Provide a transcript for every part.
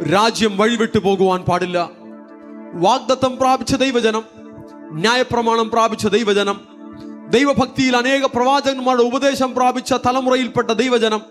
രാജ്യം വഴിവിട്ടു പോകുവാൻ പാടില്ല. വാഗ്ദത്തം പ്രാപിച്ച ദൈവജനം, ന്യായപ്രമാണം പ്രാപിച്ച ദൈവജനം, ദൈവഭക്തിയിൽ അനേക പ്രവാചകന്മാരുടെ ഉപദേശം പ്രാപിച്ച തലമുറയിൽപ്പെട്ട ദൈവജനം,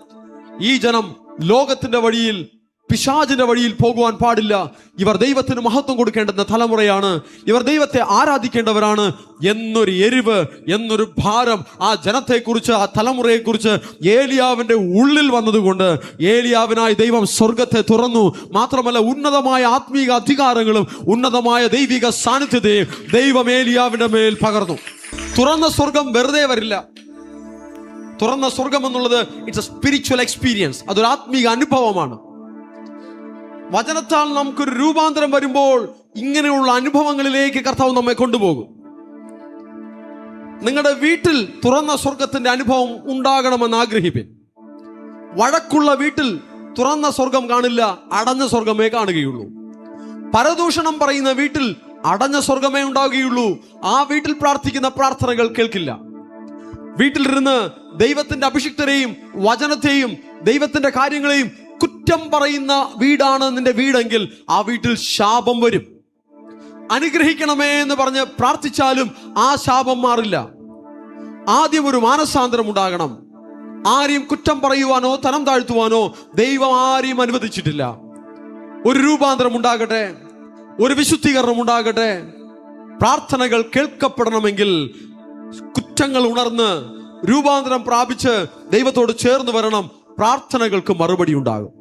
ഈ ജനം ലോകത്തിന്റെ വഴിയിൽ, പിശാചിന്റെ വഴിയിൽ പോകുവാൻ പാടില്ല. ഇവർ ദൈവത്തിന് മഹത്വം കൊടുക്കേണ്ടുന്ന തലമുറയാണ്. ഇവർ ദൈവത്തെ ആരാധിക്കേണ്ടവരാണ് എന്നൊരു എരിവ്, എന്നൊരു ഭാരം ആ ജനത്തെക്കുറിച്ച്, ആ തലമുറയെക്കുറിച്ച് ഏലിയാവിന്റെ ഉള്ളിൽ വന്നതുകൊണ്ട് ഏലിയാവിനായി ദൈവം സ്വർഗത്തെ തുറന്നു. മാത്രമല്ല, ഉന്നതമായ ആത്മീക അധികാരങ്ങളും ഉന്നതമായ ദൈവിക സാന്നിധ്യത്തെയും ദൈവം ഏലിയാവിന്റെ മേൽ പകർന്നു. തുറന്ന സ്വർഗം വെറുതെ വരില്ല. തുറന്ന സ്വർഗം എന്നുള്ളത് ഇറ്റ്സ് എ സ്പിരിച്വൽ എക്സ്പീരിയൻസ്. അതൊരു ആത്മീക അനുഭവമാണ്. വചനത്താൽ നമുക്കൊരു രൂപാന്തരം വരുമ്പോൾ ഇങ്ങനെയുള്ള അനുഭവങ്ങളിലേക്ക് കർത്താവ് നമ്മെ കൊണ്ടുപോകും. നിങ്ങളുടെ വീട്ടിൽ തുറന്ന സ്വർഗത്തിന്റെ അനുഭവം ഉണ്ടാകണമെന്ന് ആഗ്രഹിപ്പിൻ. വഴക്കുള്ള വീട്ടിൽ തുറന്ന സ്വർഗം കാണില്ല, അടഞ്ഞ സ്വർഗമേ കാണുകയുള്ളൂ. പരദൂഷണം പറയുന്ന വീട്ടിൽ അടഞ്ഞ സ്വർഗമേ ഉണ്ടാവുകയുള്ളൂ. ആ വീട്ടിൽ പ്രാർത്ഥിക്കുന്ന പ്രാർത്ഥനകൾ കേൾക്കില്ല. വീട്ടിലിരുന്ന് ദൈവത്തിന്റെ അഭിഷിക്തരെയും വചനത്തെയും ദൈവത്തിന്റെ കാര്യങ്ങളെയും കുറ്റം പറയുന്ന വീടാണ് നിന്റെ വീടെങ്കിൽ ആ വീട്ടിൽ ശാപം വരും. അനുഗ്രഹിക്കണമേ എന്ന് പറഞ്ഞ് പ്രാർത്ഥിച്ചാലും ആ ശാപം മാറില്ല. ആദ്യം ഒരു മാനസാന്തരം ഉണ്ടാകണം. ആരെയും കുറ്റം പറയുവാനോ തരം താഴ്ത്തുവാനോ ദൈവം ആരെയും അനുവദിച്ചിട്ടില്ല. ഒരു രൂപാന്തരം ഉണ്ടാകട്ടെ, ഒരു വിശുദ്ധീകരണം ഉണ്ടാകട്ടെ. പ്രാർത്ഥനകൾ കേൾക്കപ്പെടണമെങ്കിൽ കുറ്റങ്ങൾ ഉണർന്ന് രൂപാന്തരം പ്രാപിച്ച് ദൈവത്തോട് ചേർന്ന് വരണം. പ്രാർത്ഥനകൾക്ക് മറുപടി ഉണ്ടാകും.